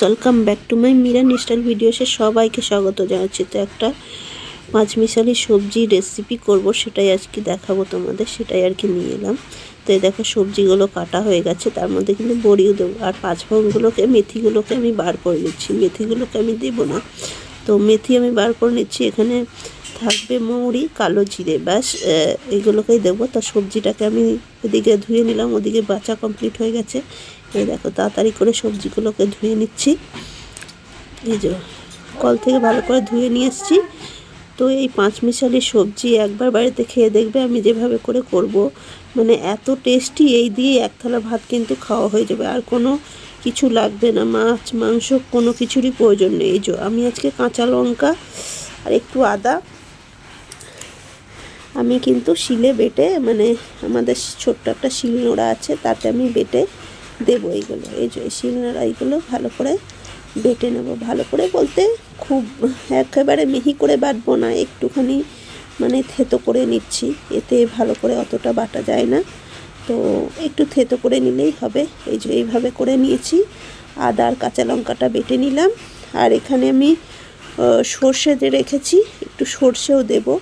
Welcome back to my Miran style ভিডিওসে সবাইকে স্বাগত জানাচ্ছি। তো একটা পাঁচমিশালি সবজি রেসিপি করব, সেটাই আজকে দেখাবো তোমাদের, সেটাই আর কি নিয়ে এলাম। তো এই দেখো সবজিগুলো কাটা হয়ে গেছে, তার মধ্যে কিন্তু বড়িও দেবো। আর পাঁচফোড়নগুলোকে মেথিগুলোকে আমি বার করে নিচ্ছি, মেথিগুলোকে আমি দেবো না। তো মেথি আমি বার করে নিচ্ছি। এখানে থাকবে মৌরি, কালো জিরে, ব্যাস এইগুলোকেই দেবো। তা সবজিটাকে আমি এদিকে ধুয়ে নিলাম, ওদিকে বাছা কমপ্লিট হয়ে গেছে। এই দেখো তাড়াতাড়ি করে সবজিগুলোকে ধুয়ে নিচ্ছি। এই যে কল থেকে ভালো করে ধুয়ে নিয়ে এসেছি। তো এই পাঁচমিশালি সবজি একবার বাড়িতে খেয়ে দেখবে আমি যেভাবে করে করব, মানে এত টেস্টি। এই দিয়ে এক থালা ভাত কিন্তু খাওয়া হয়ে যাবে, আর কোনো কিছু লাগবে না, মাছ মাংস কোনো কিছুরই প্রয়োজন নেই। এই যে আমি আজকে কাঁচা লঙ্কা আর একটু আদা আমি কিন্তু শিলে বেটে, মানে আমাদের ছোট্ট একটা শিলনোড়া আছে, তাতে আমি বেটে দেবো এইগুলো। এই যে শিলনোড়া এইগুলো ভালো করে বেটে নেব। ভালো করে বলতে খুব একেবারে মিহি করে বাটবো না, একটুখানি মানে থেতো করে নিচ্ছি, এতে ভালো করে অতটা বাটা যায় না। তো একটু থেতো করে নিলেই হবে। এই যে এইভাবে করে নিয়েছি। আদা আর কাঁচা লঙ্কাটা বেটে নিলাম। আর এখানে আমি সর্ষে যে রেখেছি, একটু সর্ষেও দেবো।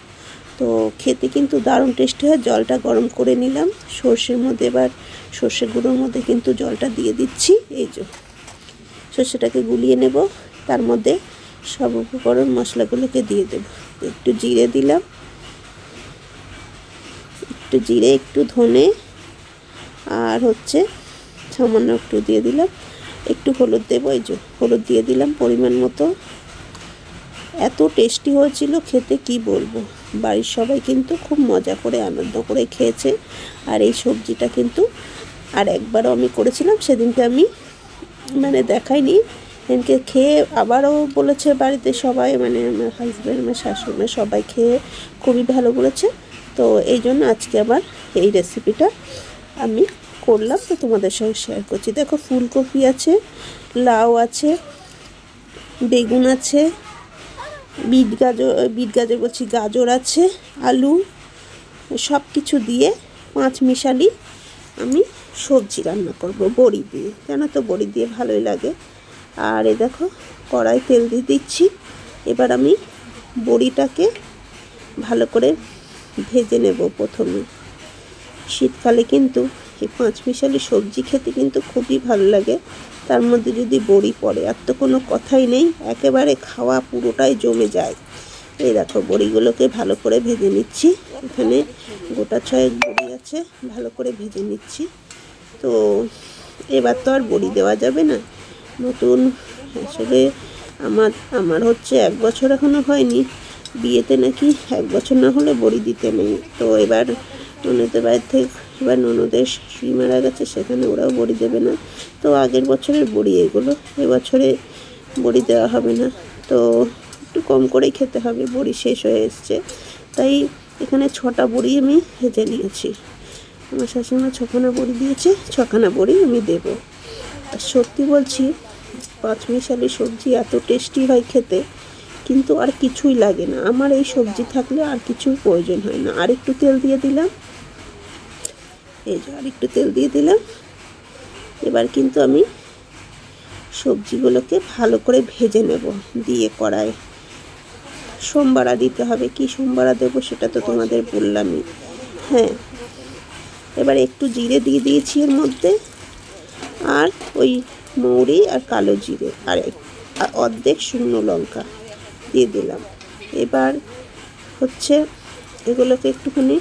তো খেতে কিন্তু দারুণ টেস্টি হয়। জলটা গরম করে নিলাম, সর্ষের মধ্যে এবার সর্ষে গুঁড়োর মধ্যে কিন্তু জলটা দিয়ে দিচ্ছি। এই যে সর্ষেটাকে গুলিয়ে নেব, তার মধ্যে সব উপকরণ মশলাগুলোকে দিয়ে দেব। একটু জিরে দিলাম, একটু জিরে, একটু ধনে, আর হচ্ছে সামান্য একটু দিয়ে দিলাম, একটু হলুদ দেবো। এই যে হলুদ দিয়ে দিলাম পরিমাণ মতো। এত টেস্টি হয়েছিল খেতে, কি বলবো। বাড়ির সবাই কিন্তু খুব মজা করে আনন্দ করে খেয়েছে। আর এই সবজিটা কিন্তু আর একবারও আমি করেছিলাম, সেদিনকে আমি মানে দেখাইনি, সেদিনকে খেয়ে আবারও বলেছে বাড়িতে সবাই, মানে আমার হাজব্যান্ড, আমার শাশুড়ি, সবাই খেয়ে খুবই ভালো বলেছে। তো এই জন্য আজকে আবার এই রেসিপিটা আমি করলাম, তো তোমাদের সঙ্গে শেয়ার করছি। দেখো ফুলকপি আছে, লাউ আছে, বেগুন আছে, বিট গাজর বলছি, গাজর আছে, আলু, সব কিছু দিয়ে পাঁচমিশালি আমি সবজি রান্না করব বড়ি দিয়ে। জানো তো বড়ি দিয়ে ভালোই লাগে। আর এই দেখো কড়াই তেল দিয়ে দিচ্ছি। এবার আমি বড়িটাকে ভালো করে ভেজে নেব প্রথমে। শীতকালে কিন্তু এই পাঁচমিশালি সবজি খেতে কিন্তু খুবই ভালো লাগে, তার মধ্যে যদি বড়ি পড়ে আর তো কোনো কথাই নেই, একেবারে খাওয়া পুরোটাই জমে যায়। এই দেখো বড়িগুলোকে ভালো করে ভেজে নিচ্ছি। এখানে গোটা ছয়েক বড়ি আছে, ভালো করে ভেজে নিচ্ছি। তো এবার তো আর বড়ি দেওয়া যাবে না, নতুন আসলে আমার হচ্ছে 1 বছর এখনও হয়নি বিয়েতে, নাকি 1 বছর না হলে বড়ি দিতে নেই। তো এবার ননদের বাড়ির থেকে, এবার ননদের শাশুড়ি মারা গেছে, সেখানে ওরাও বড়ি দেবে না। তো আগের বছরের বড়ি এগুলো, এবছরে বড়ি দেওয়া হবে না। তো একটু কম করেই খেতে হবে, বড়ি শেষ হয়ে এসছে। তাই এখানে 6টা বড়ি আমি ভেজে নিয়েছি। আমার শাশুড়িমা 6খানা বড়ি দিয়েছে, 6খানা বড়ি আমি দেবো। আর সত্যি বলছি, পাঁচমিশালি সবজি এত টেস্টি হয় খেতে, কিন্তু আর কিছুই লাগে না। আমার এই সবজি থাকলে আর কিছুর প্রয়োজন হয় না। আর একটু তেল দিয়ে দিলাম, এই যে আর একটু তেল দিয়ে দিলাম। এবার কিন্তু আমি সবজিগুলোকে ভালো করে ভেজে নেব দিয়ে কড়াই। সোমবারা দিতে হবে, কি সোমবারা দেবো সেটা তো তোমাদের বললামই। হ্যাঁ, এবার একটু জিরে দিয়ে দিয়েছি এর মধ্যে, আর ওই মৌরি আর কালো জিরে, আর অর্ধেক শুকনো লঙ্কা দিয়ে দিলাম। এবার হচ্ছে এগুলোকে একটুখানি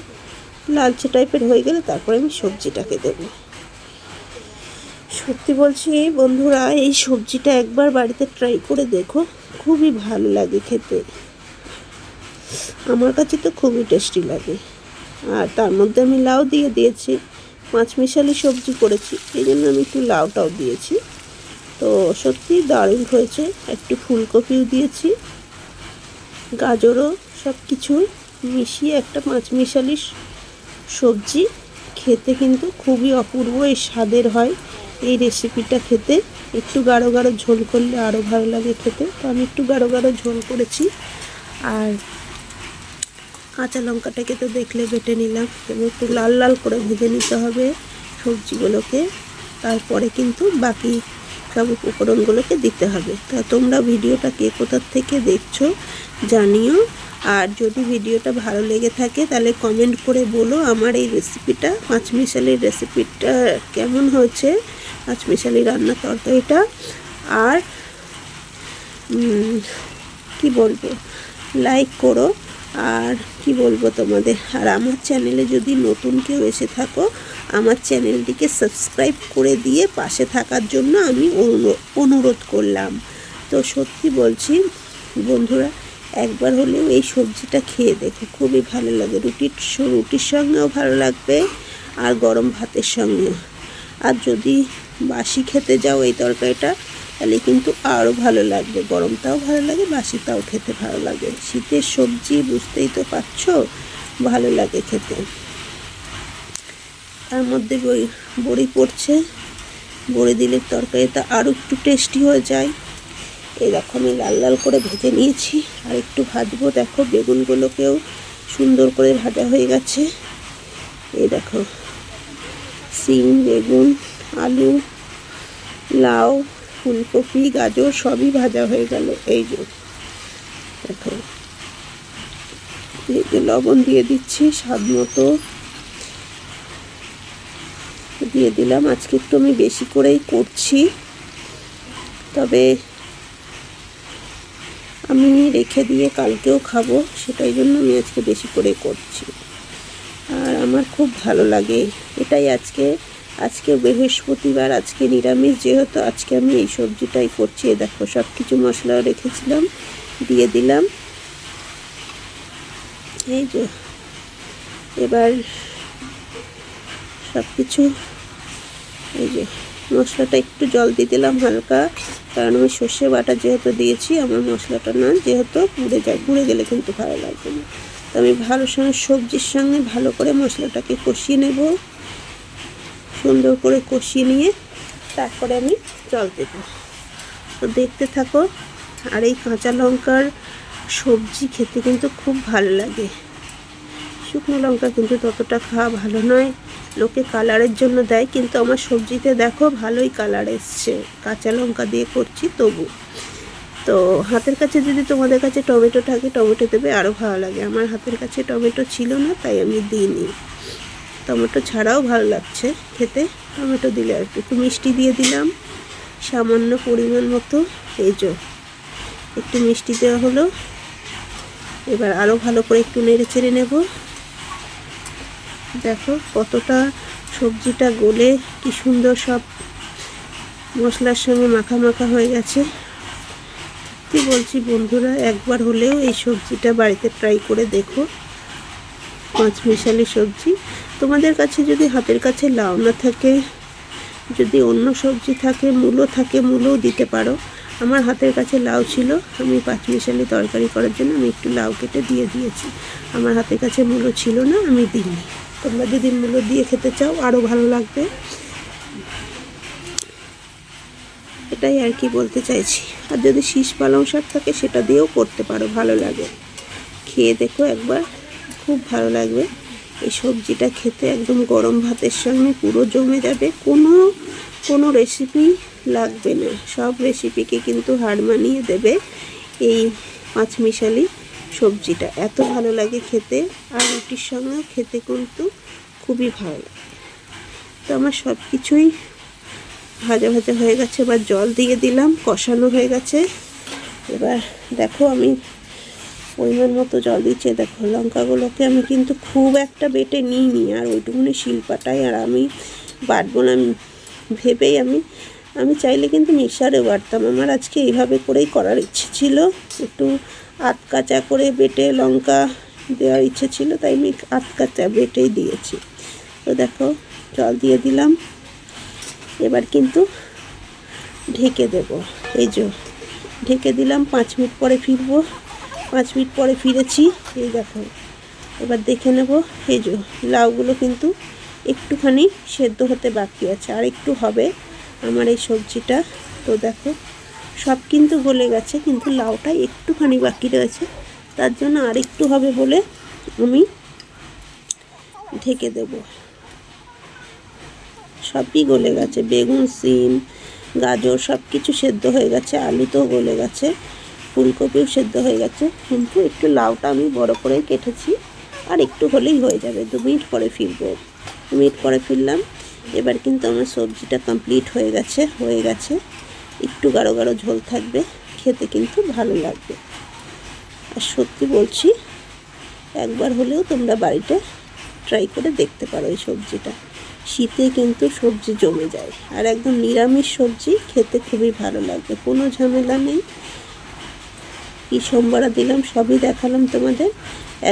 লালচে টাইপের হয়ে গেলে তারপরে আমি সবজিটাকে দেব। সত্যি বলছি বন্ধুরা, এই সবজিটা একবার বাড়িতে ট্রাই করে দেখো, খুবই ভালো লাগে খেতে। আমার কাছে তো খুবই টেস্টি লাগে। আর তার মধ্যে আমি লাউ দিয়ে দিয়েছি, পাঁচমিশালি সবজি করেছি, এই জন্য আমি একটু লাউটাও দিয়েছি। তো সত্যি দারুণ হয়েছে। একটু ফুলকপিও দিয়েছি, গাজরও, সব কিছু মিশিয়ে একটা পাঁচমিশালি সবজি খেতে কিন্তু খুবই অপূর্ব এই স্বাদের হয়। এই রেসিপিটা খেতে একটু গাঢ় গাঢ় ঝোল করলে আরও ভালো লাগে খেতে। তো আমি একটু গাঢ় গাঢ় ঝোল করেছি। আর কাঁচা লঙ্কাটাকে তো দেখলে বেটে নিলাম, এবং একটু লাল লাল করে ভেজে নিতে হবে সবজিগুলোকে। তারপরে কিন্তু বাকি সব উপকরণগুলোকে দিতে হবে। তা তোমরা ভিডিওটা কে কোথার থেকে দেখছো জানিও, আর যদি ভিডিওটা ভালো লেগে থাকে তাহলে কমেন্ট করে বলো আমার এই রেসিপিটা, পাঁচমিশালির রেসিপিটা কেমন হয়েছে, পাঁচমিশালি রান্নার তরকারিটা। আর কি বলবো, লাইক করো। আর কি বলবো তোমাদের, আর আমার চ্যানেলে যদি নতুন কেউ এসে থাকো আমার চ্যানেলটিকে সাবস্ক্রাইব করে দিয়ে পাশে থাকার জন্য আমি অনুরোধ করলাম। তো সত্যি বলছি বন্ধুরা, একবার হলেও এই সবজিটা খেয়ে দেখো, খুবই ভালো লাগে। রুটির সঙ্গেও ভালো লাগবে আর গরম ভাতের সঙ্গেও। আর যদি বাসি খেতে যাও এই তরকারিটা তাহলে কিন্তু আরও ভালো লাগবে, গরমটাও ভালো লাগে, বাসিটাও খেতে ভালো লাগে। শীতের সবজি বুঝতেই তো পারছো, ভালো লাগে খেতে। তার মধ্যে বড়ি পড়ছে, বড়ি দিলে তরকারিটা আরও একটু টেস্টি হয়ে যায়। এরকম আমি লাল লাল করে ভেজে নিয়েছি, আর একটু ভাজবো। দেখো বেগুনগুলোকেও সুন্দর করে ভাজা হয়ে গেছে। এই দেখো সিম, বেগুন, আলু, লাউ, ফুলকপি, গাজর সবই ভাজা হয়ে গেল। এই যে দেখো, এই যে লবণ দিয়ে দিচ্ছি স্বাদ মতো দিয়ে দিলাম। আজকে একটু আমি বেশি করেই করছি, তবে আমি রেখে দিয়ে কালকেও খাবো, সেটাই জন্য আমি আজকে বেশি করে করছি। আর আমার খুব ভালো লাগে এটাই। আজকে বৃহস্পতিবার, আজকে নিরামিষ যেহেতু, আজকে আমি এই সবজিটাই করছি। দেখো সব কিছু মশলা রেখেছিলাম, দিয়ে দিলাম। এই যে এবার সব কিছু, এই যে মশলাটা একটু জল দিয়ে দিলাম হালকা, কারণ আমি সর্ষে বাটা যেহেতু দিয়েছি, আমার মশলাটা না যেহেতু পুড়ে যায়, পুড়ে গেলে কিন্তু ভালো লাগবে না। তো আমি সবজির সঙ্গে ভালো করে মশলাটাকে কষিয়ে নেব। সুন্দর করে কষিয়ে নিয়ে তারপরে আমি জল দেব। তো দেখতে থাকো। আর এই কাঁচা লঙ্কার সবজি খেতে কিন্তু খুব ভালো লাগে। শুকনো লঙ্কা কিন্তু ততটা খাওয়া ভালো নয়, লোকে কালারের জন্য দেয়, কিন্তু আমার সবজিতে দেখো ভালোই কালার এসছে, কাঁচা লঙ্কা দিয়ে করছি তবু। তো হাতের কাছে যদি তোমাদের কাছে টমেটো থাকে টমেটো দেবে, আরও ভালো লাগে। আমার হাতের কাছে টমেটো ছিল না তাই আমি দিইনি। টমেটো ছাড়াও ভালো লাগছে খেতে, টমেটো দিলে আর একটু মিষ্টি দিয়ে দিলাম সামান্য পরিমাণ মতো। এই যে একটু মিষ্টি দেওয়া হলো। এবার আরও ভালো করে একটু নেড়ে চেড়ে নেব। দেখো কতটা সবজিটা গলে কি সুন্দর সব মশলার সঙ্গে মাখা মাখা হয়ে গেছে। কি বলছি বন্ধুরা, একবার হলেও এই সবজিটা বাড়িতে ট্রাই করে দেখো, পাঁচমিশালি সবজি। তোমাদের কাছে যদি হাতের কাছে লাউ না থাকে, যদি অন্য সবজি থাকে, মূলো থাকে, মূলোও দিতে পারো। আমার হাতের কাছে লাউ ছিল, আমি পাঁচমিশালি তরকারি করার জন্য আমি একটু লাউ কেটে দিয়ে দিয়েছি। আমার হাতের কাছে মূলো ছিল না, আমি দিইনি। তোমরা যদি মূলো দিয়ে খেতে চাও আরও ভালো লাগবে, এটাই আর কি বলতে চাইছি। আর যদি শীষ পালং শাক থাকে সেটা দিয়েও করতে পারো, ভালো লাগে। খেয়ে দেখো একবার, খুব ভালো লাগবে। এই সবজিটা খেতে একদম গরম ভাতের সঙ্গে পুরো জমে যাবে, কোনো রেসিপি লাগবে না। সব রেসিপিকে কিন্তু হার মানিয়ে দেবে এই পাঁচমিশালি সবজিটা। এত ভালো লাগে খেতে, আর রুটির সঙ্গেও খেতে কিন্তু খুবই ভালো লাগে। তো আমার সব কিছুই ভাজা ভাজা হয়ে গেছে, এবার জল দিয়ে দিলাম, কষানো হয়ে গেছে। এবার দেখো আমি পরিমাণ মতো জল দিচ্ছে। দেখো লঙ্কাগুলোকে আমি কিন্তু খুব একটা বেটে নিইনি, আর ওইটুকুনি শিলপাটাই, আর আমি বাটবো না ভেবেই আমি চাইলে কিন্তু মিক্সারে বাটতাম। আমার আজকে এইভাবে করেই করার ইচ্ছে ছিল, একটু আধ কাঁচা করে বেটে লঙ্কা দেওয়ার ইচ্ছে ছিল, তাই আমি আধ কাঁচা বেটেই দিয়েছি। তো দেখো জল দিয়ে দিলাম, এবার কিন্তু ঢেকে দেব। এই যে ঢেকে দিলাম, 5 মিনিট পরে ফিরবো। 5 মিনিট পরে ফিরেছি, এই দেখো এবার দেখে নেব। এই যে লাউগুলো কিন্তু একটুখানি সেদ্ধ হতে বাকি আছে, আর একটু হবে আমার এই সবজিটা। তো দেখো সব কিন্তু গলে গেছে, কিন্তু লাউটা একটুখানি বাকি রয়েছে, তার জন্য আর একটু হবে বলে আমি ঢেকে দেব। সবই গলে গেছে, বেগুন, সিম, গাজর সব কিছু সেদ্ধ হয়ে গেছে, আলু তো গলে গেছে, ফুলকপিও সেদ্ধ হয়ে গেছে, কিন্তু একটু লাউটা আমি বড় করে কেটেছি, আর একটু হলেই হয়ে যাবে। 2 মিনিট পরে ফিরবো। 2 মিনিট পরে ফিরলাম। এবার কিন্তু আমার সবজিটা কমপ্লিট হয়ে গেছে। একটু গাঢ় গাঢ় ঝোল থাকবে, খেতে কিন্তু ভালো লাগবে। আর সত্যি বলছি, একবার হলেও তোমরা বাড়িতে ট্রাই করে দেখতে পারো এই সবজিটা। শীতে কিন্তু সবজি জমে যায়, আর একদম নিরামিষ সবজি খেতে খুবই ভালো লাগবে, কোনো ঝামেলা নেই। কী সোমবারা দিলাম সবই দেখালাম তোমাদের,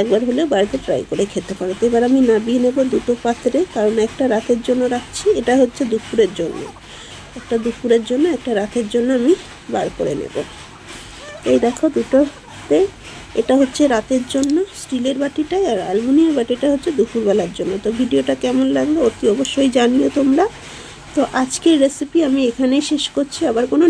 একবার হলেও বাড়িতে ট্রাই করে খেতে পারো। তো এবার আমি নামিয়ে নেব 2টো পাত্রে, কারণ একটা রাতের জন্য রাখছি, এটা হচ্ছে দুপুরের জন্য, একটা দুপুরের জন্য একটা রাতের জন্য আমি বার করে নেব। এই দেখো দুটোতে, এটা হচ্ছে রাতের জন্য স্টিলের বাটিটাই, আর অ্যালুমিনিয়াম বাটিটা হচ্ছে দুপুরবেলার জন্য। তো ভিডিওটা কেমন লাগলো অতি অবশ্যই জানিও তোমরা। তো আজকের রেসিপি আমি এখানেই শেষ করছি, আবার কোনো